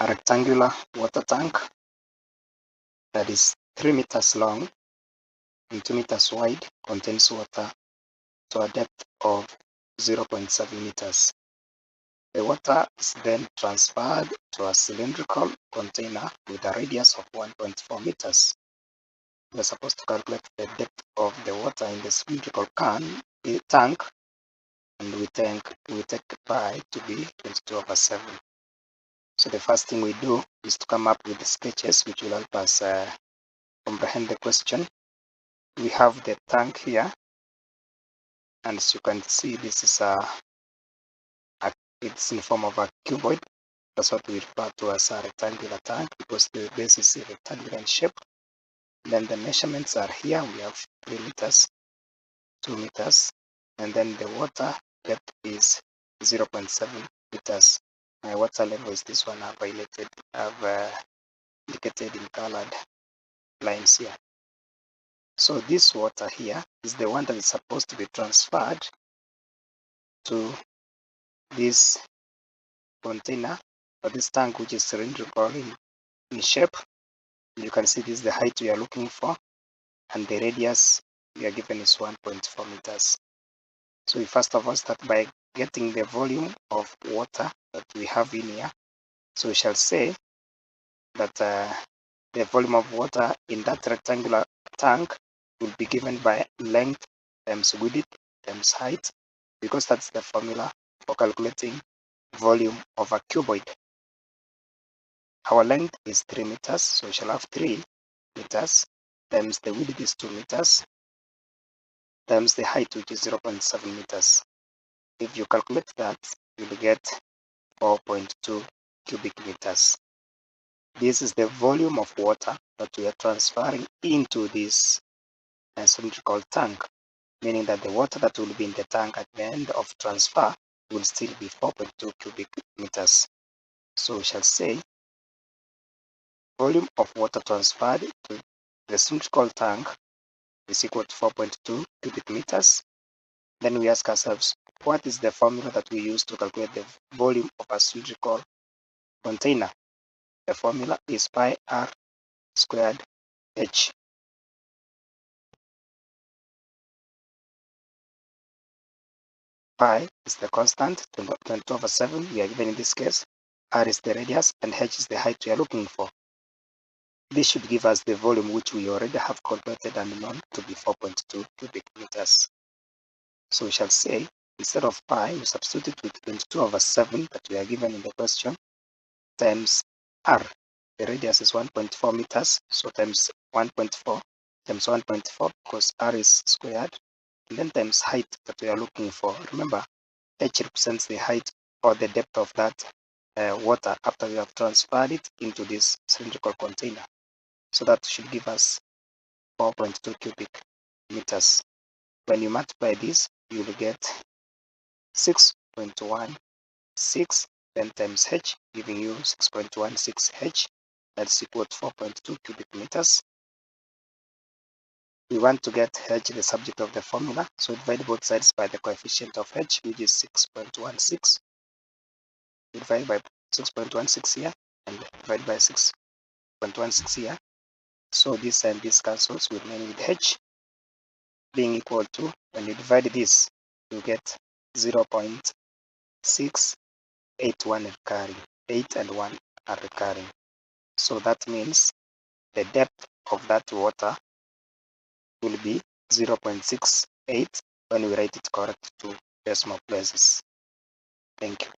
a rectangular water tank that is 3 meters long and 2 meters wide contains water to a depth of 0.7 meters. The water is then transferred to a cylindrical container with a radius of 1.4 meters. We are supposed to calculate the depth of the water in the cylindrical tank, and we take pi to be 22/7. So the first thing we do is to come up with the sketches which will help us comprehend the question. We have the tank here, and as you can see, this is it's in form of a cuboid. That's what we refer to as a rectangular tank because the base is rectangular in shape. Then the measurements are here. We have 3 meters, 2 meters, and then the water depth is 0.7 meters. My water level is this one. I've indicated in colored lines here. So this water here is the one that is supposed to be transferred to this container or this tank, which is cylindrical in shape. You can see this is the height we are looking for, and the radius we are given is 1.4 meters. So we first of all start by getting the volume of water that we have in here. So we shall say that the volume of water in that rectangular tank will be given by length times width times height, because that's the formula for calculating volume of a cuboid. Our length is 3 meters, so we shall have 3 meters times the width is 2 meters times the height, which is 0.7 meters. If you calculate that, you will get 4.2 cubic meters. This is the volume of water that we are transferring into this cylindrical tank, meaning that the water that will be in the tank at the end of transfer will still be 4.2 cubic meters. So we shall say volume of water transferred to the cylindrical tank is equal to 4.2 cubic meters. Then we ask ourselves, what is the formula that we use to calculate the volume of a cylindrical container? The formula is pi r squared h. Pi is the constant, 22/7 we are given in this case. R is the radius, and h is the height we are looking for. This should give us the volume which we already have calculated and known to be 4.2 cubic meters. So we shall say, instead of pi, we substitute with 22/7 that we are given in the question, times r. The radius is 1.4 meters, so times 1.4 times 1.4, because r is squared, and then times height that we are looking for. Remember, h represents the height or the depth of that water after we have transferred it into this cylindrical container. So that should give us 4.2 cubic meters. When you multiply this, you will get 6.16, then times h, giving you 6.16 h. That's equal to 4.2 cubic meters. We want to get h, the subject of the formula, so divide both sides by the coefficient of h, which is 6.16. Divide by 6.16 here, and divide by 6.16 here. So this and this cancels, we remain with h being equal to, when you divide this, you get 0.681 recurring. 8 and 1 are recurring. So that means the depth of that water will be 0.68 when we write it correct to decimal places. Thank you.